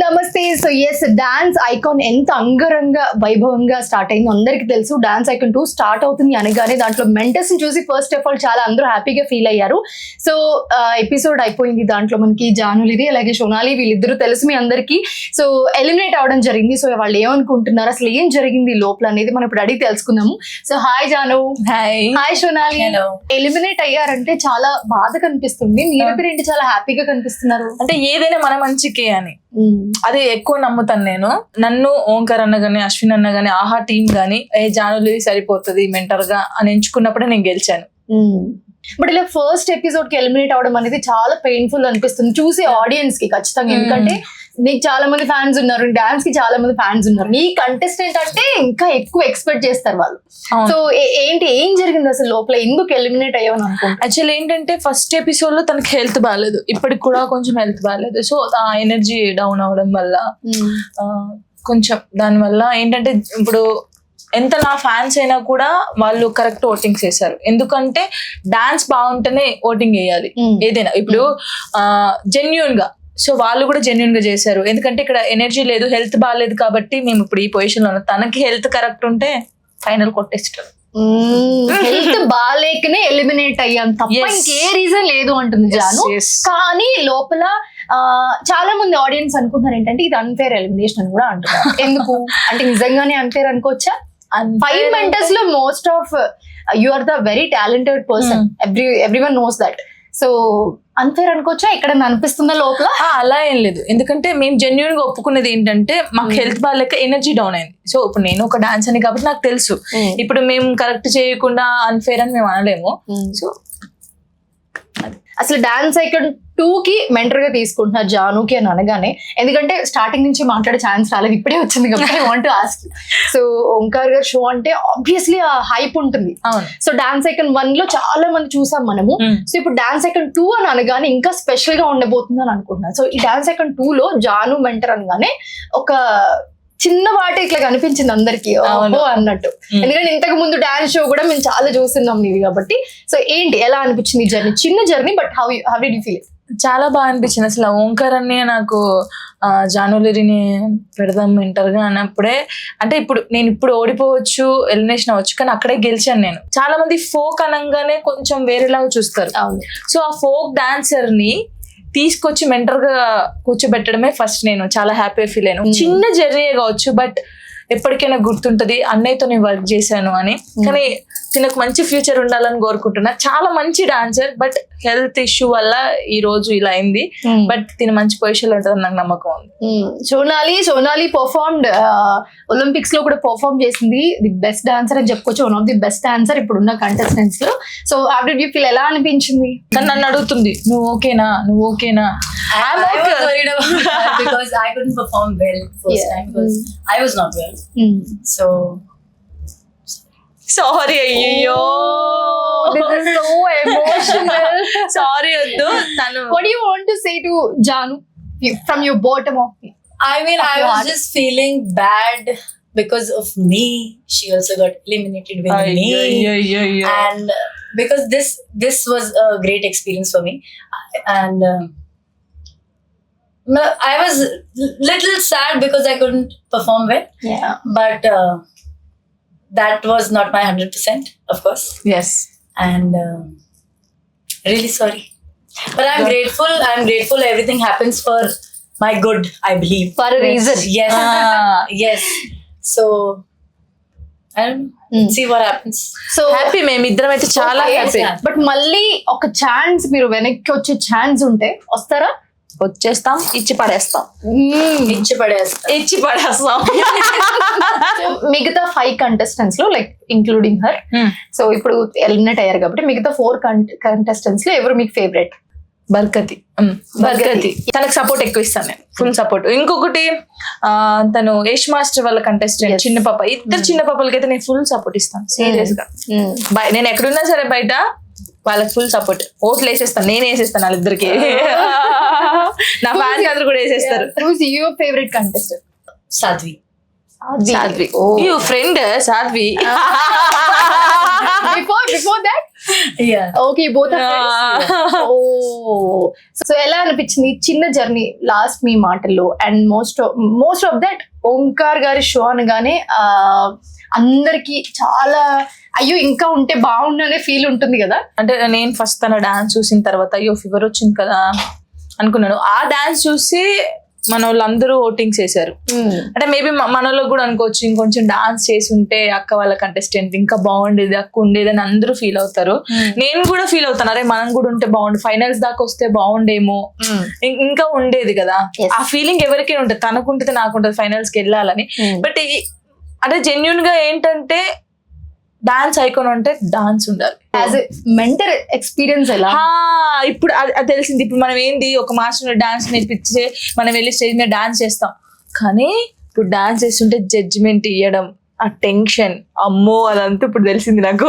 నమస్తే. So yes, dance icon ఎంత అంగరంగ వైభవంగా స్టార్ట్ అయిందో అందరికి తెలుసు. డాన్స్ ఐకాన్ 2 స్టార్ట్ అవుతుంది అనగానే దాంట్లో మెంటర్స్ ని చూసి ఫస్ట్ ఆఫ్ ఆల్ చాలా అందరూ హ్యాపీగా ఫీల్ అయ్యారు. సో ఎపిసోడ్ అయిపోయింది. దాంట్లో మనకి జానులిది అలాగే సోనాలి వీళ్ళిద్దరూ తెలుసు మీ అందరికి. సో ఎలిమినేట్ అవడం జరిగింది. సో వాళ్ళు ఏమనుకుంటున్నారు, అసలు ఏం జరిగింది లోపల అనేది మనం ఇప్పుడు అడిగి తెలుసుకుందాము. So hi Janu. Hi Sonali. Eliminate అయ్యారంటే చాలా బాధ కనిపిస్తుంది, మీరిద్దరు ఏంటి చాలా హ్యాపీగా కనిపిస్తున్నారు? అంటే ఏదైనా మన మంచికే అని అది ఎక్కువ నమ్ముతాను నేను. నన్ను ఓంకార్ అన్న గానీ అశ్విన్ అన్న గానీ ఆహా టీం గానీ జానులి సరిపోతుంది మెంటర్ గా అని ఎంచుకున్నప్పుడే నేను గెలిచాను. బట్ ఇలా ఫస్ట్ ఎపిసోడ్ కి ఎలిమినేట్ అవడం అనేది చాలా పెయిన్ఫుల్ అనిపిస్తుంది చూసే ఆడియన్స్ కి ఖచ్చితంగా. ఎందుకంటే నీకు చాలా మంది ఫ్యాన్స్ ఉన్నారు, డాన్స్ కి చాలా మంది ఫ్యాన్స్ ఉన్నారు, నీ కంటెస్టెంట్ అంటే ఇంకా ఎక్కువ ఎక్స్పెక్ట్ చేస్తారు వాళ్ళు. సో ఏం జరిగింది అసలు లోపల, ఎందుకు ఎలిమినేట్ అయ్యావని అనుకుంటా? యాక్చువల్లీ ఏంటంటే ఫస్ట్ ఎపిసోడ్ లో తనకి హెల్త్ బాగాలేదు, ఇప్పటికి కూడా కొంచెం హెల్త్ బాగాలేదు. సో ఆ ఎనర్జీ డౌన్ అవడం వల్ల కొంచెం దానివల్ల ఏంటంటే ఇప్పుడు ఎంత నా ఫ్యాన్స్ అయినా కూడా వాళ్ళు కరెక్ట్ ఓటింగ్స్ వేశారు. ఎందుకంటే డాన్స్ బాగుంటేనే ఓటింగ్ వేయాలి ఏదైనా. ఇప్పుడు జెన్యూన్ గా, సో వాళ్ళు కూడా జెన్యూన్ గా చేశారు. ఎందుకంటే ఇక్కడ ఎనర్జీ లేదు, హెల్త్ బాగాలేదు కాబట్టి మేము ఇప్పుడు ఈ పొజిషన్ లో ఉన్నాం. తనకి హెల్త్ కరెక్ట్ ఉంటే ఫైనల్ కొట్టేస్తారు. హెల్త్ బాగాలేకనే ఎలిమినేట్ అయ్యాం తప్ప ఇంకే రీజన్ లేదు అంటుంది జాను. కానీ లోపల చాలా మంది ఆడియన్స్ అనుకుంటున్నారు ఏంటంటే ఇది అన్ఫేర్ ఎలిమినేషన్ అని కూడా అంటున్నారు. ఎందుకు అంటే నిజంగానే అన్ఫేర్ అనుకోవచ్చా? 5 మెంటర్స్ లో most of you are the very talented person, everyone knows that. So unfair అనుకోవచ్చా? ఇక్కడ అనిపిస్తుందా లోపల? అలా ఏం లేదు, ఎందుకంటే మేము జెన్యున్ గా ఒప్పుకునేది ఏంటంటే మాకు హెల్త్ బాగాలేక ఎనర్జీ డౌన్ అయింది. సో ఇప్పుడు నేను ఒక డాన్స్ అని కాబట్టి నాకు తెలుసు, ఇప్పుడు మేము కరెక్ట్ చేయకుండా అన్ఫేర్ అని మేము అనలేము. సో అసలు డాన్స్ ఐకాన్ 2 కి మెంటర్ గా తీసుకుంటున్నారు జానుకి అని అనగానే, ఎందుకంటే స్టార్టింగ్ నుంచి మాట్లాడే ఛాన్స్ రాలేదు, ఇప్పుడే వచ్చింది కాబట్టి I want to ask. So Omkar గారు షో అంటే ఆబ్వియస్లీ ఆ హైప్ ఉంటుంది. సో డాన్స్ ఐకాన్ 1 లో చాలా మంది చూసాం మనము. సో ఇప్పుడు డాన్స్ ఐకాన్ 2 అని అనగానే ఇంకా స్పెషల్ గా ఉండబోతుంది అని అనుకుంటున్నాను. సో ఈ డాన్స్ ఐకాన్ 2 లో జాను మెంటర్ అనగానే ఒక చిన్న వాటి ఇట్లా కనిపించింది అందరికి అన్నట్టు. ఎందుకంటే ఇంతకు ముందు డాన్స్ షో కూడా మేము చాలా చూస్తున్నాం నీది కాబట్టి. సో ఏంటి, ఎలా అనిపించింది జర్నీ? చిన్న journey, but how did you feel? చాలా బాగా అనిపించింది. అసలు ఓంకార్ అన్ని నాకు జానులిని పెడదాం మెంటర్ గా అన్నప్పుడే, అంటే నేను ఓడిపోవచ్చు, ఎలిమినేషన్ అవ్వచ్చు, కానీ అక్కడే గెలిచాను నేను. చాలా మంది ఫోక్ అనగానే కొంచెం వేరేలాగా చూస్తారు. సో ఆ ఫోక్ డాన్సర్ ని తీసుకొచ్చి మెంటర్ గా కూర్చోబెట్టడమే ఫస్ట్ నేను చాలా హ్యాపీ ఫీల్ అయ్యాను. చిన్న జర్నీ కావచ్చు, బట్ ఎప్పటికైనా గుర్తుంటది అన్నయ్యతో నేను వర్క్ చేశాను అని. కానీ తినకు మంచి ఫ్యూచర్ ఉండాలని కోరుకుంటున్నా. చాలా మంచి డాన్సర్, బట్ హెల్త్ ఇష్యూ వల్ల ఈ రోజు ఇలా అయింది. బట్ తిన మంచి పొజిషన్ లో ఉంటుందని నాకు నమ్మకం ఉంది. సోనాలి పర్ఫార్మ్డ్ ఒలింపిక్స్ లో కూడా పర్ఫార్మ్ చేసింది. ది బెస్ట్ డాన్సర్ అని చెప్పుకోవచ్చు, one of the best dancer ఇప్పుడున్న కంటెస్టెంట్స్ లో. So how did you feel, ఎలా అనిపించింది? కానీ నన్ను అడుగుతుంది నువ్వు ఓకేనా. I was worried about that because I couldn't perform well first time because I was not well. So sorry, అయ్యో this is so emotional. Sorry వద్దు. తను what do you want to say to Janu from your bottom of it? I mean, I was just feeling bad because of me. She also got eliminated with me. And because this was a great experience for me, and I was little sad because I couldn't perform well. Yeah. But that was not my 100%, of course. Yes. And really sorry. But I'm grateful. Everything happens for my good, I believe. For a reason. Yes. Yes. So I don't know. See what happens. So happy, మేమిద్దరం అయితే చాలా happy. But మళ్ళీ ఒక chance, మీరు వెనక్కి వచ్చే chance ఉంటే వస్తారా? వచ్చేస్తాం, ఇచ్చి పడేస్తాం. మిగతా 5 కంటెస్టెంట్స్ లో లైక్ ఇంక్లూడింగ్ హర్, సో ఇప్పుడు ఎలిమినేట్ అయ్యారు కాబట్టి మిగతా 4 కంటెస్టెంట్స్ లో ఎవరు మీకు ఫేవరెట్? బర్కతి. తనకు సపోర్ట్ ఎక్కువ ఇస్తాను నేను, ఫుల్ సపోర్ట్. ఇంకొకటి తను యష్ మాస్టర్ వాళ్ళ కంటెస్టెంట్ చిన్న పాప, ఇద్దరు చిన్న పాపలకైతే నేను ఫుల్ సపోర్ట్ ఇస్తాను సీరియస్ గా. నేను ఎక్కడున్నా సరే బయట వాళ్ళకి ఫుల్ సపోర్ట్, ఓట్లు వేసేస్తాను, నేను వేసేస్తాను వాళ్ళిద్దరికి. నా ఫ్యాన్స్ అందరు కూడా వేసేస్తారు. Your favourite contestant? Sadhvi. You friend Sadhvi. Before that Yeah. Okay both oh so ఎలా అనిపించింది చిన్న జర్నీ లాస్ట్ మీ మాటల్లో and most of that Omkar గారి షో అనగానే అందరికి చాలా అయ్యో ఇంకా ఉంటే బాగుండు అనే ఫీల్ ఉంటుంది కదా. అంటే నేను ఫస్ట్ తన డాన్స్ చూసిన తర్వాత అయ్యో ఫీవర్ వచ్చింది కదా అనుకున్నాను. ఆ డాన్స్ చూసి మన వాళ్ళందరూ ఓటింగ్స్ వేశారు. అంటే మేబీ మనలో కూడా అనుకోవచ్చు ఇంకొంచెం డాన్స్ చేసి ఉంటే అక్క వాళ్ళ కంటెస్టెంట్ ఇంకా బాగుండేది, అక్క ఉండేది అని అందరూ ఫీల్ అవుతారు. నేను కూడా ఫీల్ అవుతాను, అరే మనం కూడా ఉంటే బాగుండు, ఫైనల్స్ దాకా వస్తే బాగుండేమో, ఇంకా ఉండేది కదా. ఆ ఫీలింగ్ ఎవరికైనా ఉంటుంది, తనకుంటుంది నాకుంటుంది ఫైనల్స్ కి వెళ్ళాలని. బట్ అంటే జెన్యున్ గా ఏంటంటే డాన్స్ ఐకాన్ అంటే డాన్స్ ఉండాలి. యాజ్ ఎ మెంటర్ ఎక్స్పీరియన్స్ ఎలా ఇప్పుడు అది తెలిసింది. ఇప్పుడు మనం ఏంది ఒక మాస్టర్ డాన్స్ నేర్పించే మనం వెళ్ళి స్టేజ్ మీద డాన్స్ చేస్తాం, కానీ ఇప్పుడు డాన్స్ చేస్తుంటే జడ్జిమెంట్ ఇవ్వడం, ఆ టెన్షన్, అమ్మో అదంతా ఇప్పుడు తెలిసింది నాకు.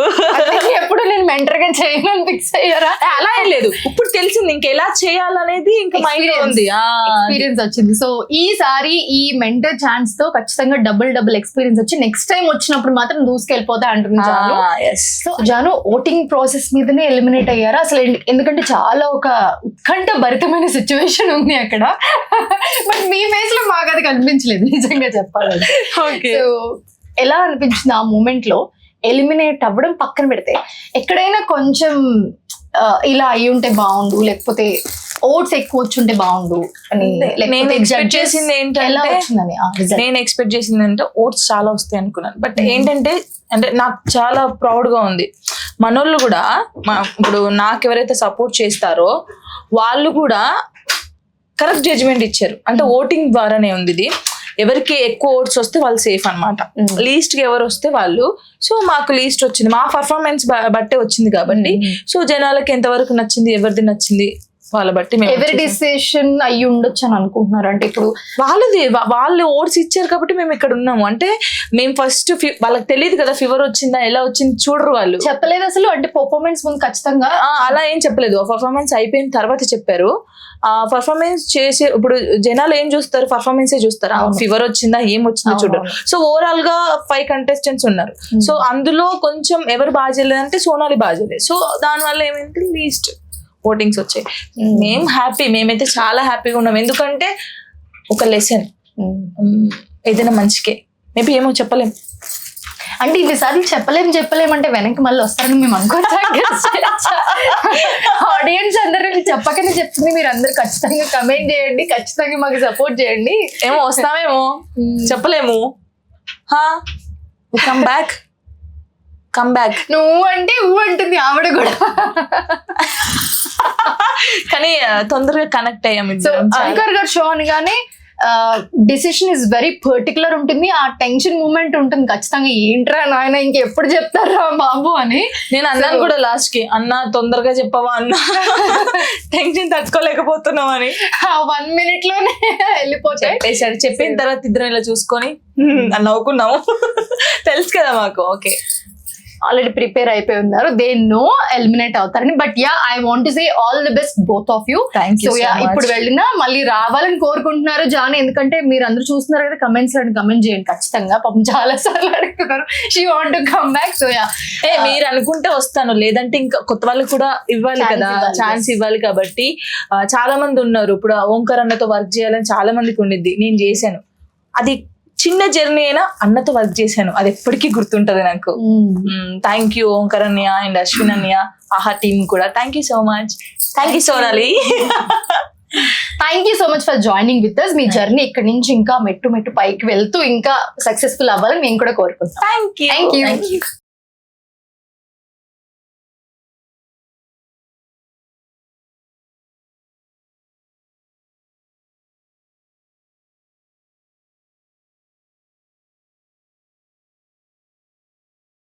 ఎప్పుడు నేను మెంటర్ గా చేయను ఫిక్స్ అయ్యారా? అలా ఏం లేదు, ఇప్పుడు తెలిసింది ఇంకా ఎలా చేయాలనేది ఇంకా మైండ్ లో ఉంది, ఎక్స్పీరియన్స్ వచ్చింది. సో ఈసారి ఈ మెంటర్ ఛాన్స్ తో ఖచ్చితంగా డబుల్ ఎక్స్పీరియన్స్ వచ్చి నెక్స్ట్ టైం వచ్చినప్పుడు మాత్రం దూసుకెళ్ళిపోతా అంటుంది Janu. So Janu voting process మీదనే ఎలిమినేట్ అయ్యారా అసలు? ఎందుకంటే చాలా ఒక ఉత్కంఠ భరితమైన సిచ్యువేషన్ ఉంది అక్కడ. బట్ మీ ఫేస్ లో మాకు అది కనిపించలేదు నిజంగా చెప్పాలంటే. సో ఎలా అనిపించింది ఆ మూమెంట్ లో ఎలిమినేట్ అవ్వడం పక్కన పెడితే? ఎక్కడైనా కొంచెం ఇలా అయి ఉంటే బాగుండు, లేకపోతే ఓట్స్ ఎక్కువ వచ్చుంటే బాగుండు అని నేను ఎక్స్పెక్ట్ చేసింది ఎలా ఏంటంటే వచ్చిందని నేను ఎక్స్పెక్ట్ చేసింది అంటే ఓట్స్ చాలా వస్తాయి అనుకున్నాను. బట్ ఏంటంటే అంటే నాకు చాలా ప్రౌడ్ గా ఉంది, మనోళ్ళు కూడా ఇప్పుడు నాకు ఎవరైతే సపోర్ట్ చేస్తారో వాళ్ళు కూడా కరెక్ట్ జడ్జిమెంట్ ఇచ్చారు. అంటే ఓటింగ్ ద్వారానే ఉంది ఇది. ఎవరికి ఎక్కువ ఓట్స్ వస్తే వాళ్ళు సేఫ్ అనమాట, లీస్ట్ కి ఎవరు వస్తే వాళ్ళు. సో మాకు లీస్ట్ వచ్చింది, మా పర్ఫార్మెన్స్ బట్టే వచ్చింది కాబట్టి. సో జనాలకి ఎంతవరకు నచ్చింది, ఎవరిది నచ్చింది వాళ్ళ బట్టి ఎవరి డిసిషన్ అయ్యి ఉండొచ్చు అని అనుకుంటున్నారు. అంటే ఇప్పుడు వాళ్ళు ఓట్స్ ఇచ్చారు కాబట్టి మేము ఇక్కడ ఉన్నాము. అంటే మేము ఫస్ట్ వాళ్ళకి తెలియదు కదా ఫీవర్ వచ్చిందా ఎలా వచ్చింది చూడరు, వాళ్ళు చెప్పలేదు అసలు. అంటే పర్ఫార్మెన్స్ ముందు ఖచ్చితంగా అలా ఏం చెప్పలేదు, పర్ఫార్మెన్స్ అయిపోయిన తర్వాత చెప్పారు. ఆ పర్ఫార్మెన్స్ చేసే ఇప్పుడు జనాలు ఏం చూస్తారు, పర్ఫార్మెన్సే చూస్తారు, ఫీవర్ వచ్చిందా ఏం వచ్చిందో చూడరు. సో ఓవరాల్ గా 5 కంటెస్టెంట్స్ ఉన్నారు. సో అందులో కొంచెం ఎవరు బాగా చేయలేదంటే సోనాలి బాగా చేయలేదు. సో దానివల్ల ఏమైంది లీస్ట్ ఓటింగ్స్ వచ్చాయి. మేము హ్యాపీ, మేమైతే చాలా హ్యాపీగా ఉన్నాం. ఎందుకంటే ఒక లెసన్ ఏదైనా మంచికే, మేబీ ఏమో చెప్పలేం. అంటే ఇన్నిసార్లు చెప్పలేమంటే వెనక్కి మళ్ళీ వస్తారని మేము అనుకోవచ్చా? ఆడియన్స్ అందరూ చెప్పకనే చెప్తుంది, మీరు అందరు ఖచ్చితంగా కమెంట్ చేయండి, ఖచ్చితంగా మాకు సపోర్ట్ చేయండి. ఏమో వస్తామేమో చెప్పలేము. కమ్ బ్యాక్ నువ్వు అంటే ఊ అంటుంది ఆవిడ కూడా. కానీ తొందరగా కనెక్ట్ అయ్యాం. ఓంకార్ గారు షో అనగానే డిసిషన్ ఇస్ వెరీ పర్టికులర్ ఉంటుంది, ఆ టెన్షన్ మూమెంట్ ఉంటుంది ఖచ్చితంగా. ఏంట్రా నాయన ఇంకెప్పుడు చెప్తారా బాబు అని నేను అన్నాను కూడా లాస్ట్ కి, అన్న తొందరగా చెప్పవా అన్న, టెన్షన్ తట్టుకోలేకపోతున్నాం అని. 1 minute లోనే వెళ్ళిపోతాయి. చెప్పిన తర్వాత ఇద్దరం ఇలా చూసుకొని నవ్వుకున్నాము. తెలుసు కదా మాకు, ఓకే ఆల్రెడీ ప్రిపేర్ అయిపోయి ఉన్నారు, దే నో ఎలిమినేట్ అవుతారని. But yeah I want to say all the best both of you. So yeah ఇప్పుడు వెళ్ళినా మళ్ళీ రావాలని కోరుకుంటున్నారు జాన్, ఎందుకంటే మీరు అందరూ చూస్తున్నారు కదా కమెంట్స్ లో, కమెంట్ చేయండి ఖచ్చితంగా. పాపం చాలా సార్లు అడుగుతున్నారు she want to come back. So yeah మీరు అనుకుంటే వస్తాను, లేదంటే ఇంకా కొత్త వాళ్ళకి కూడా ఇవ్వాలి కదా, ఛాన్స్ ఇవ్వాలి. కాబట్టి చాలా మంది ఉన్నారు. ఇప్పుడు ఓంకార్ అన్నతో వర్క్ చేయాలని చాలా మందికి ఉండిద్ది, నేను చేశాను. అది చిన్న జర్నీ అయినా అన్నతో వర్క్ చేశాను, అది ఎప్పటికీ గుర్తుంటది నాకు. థ్యాంక్ యూ ఓంకార్ అన్నయ్య అండ్ అశ్విన్ అన్నయ్య, ఆహా టీమ్ కూడా thank you so much. Thank you Sonali. Thank you so much for joining with us. మీ జర్నీ ఇక్కడ నుంచి ఇంకా మెట్టు పైకి వెళ్తూ ఇంకా సక్సెస్ఫుల్ అవ్వాలని మేము కూడా కోరుకుంటాం. Thank you.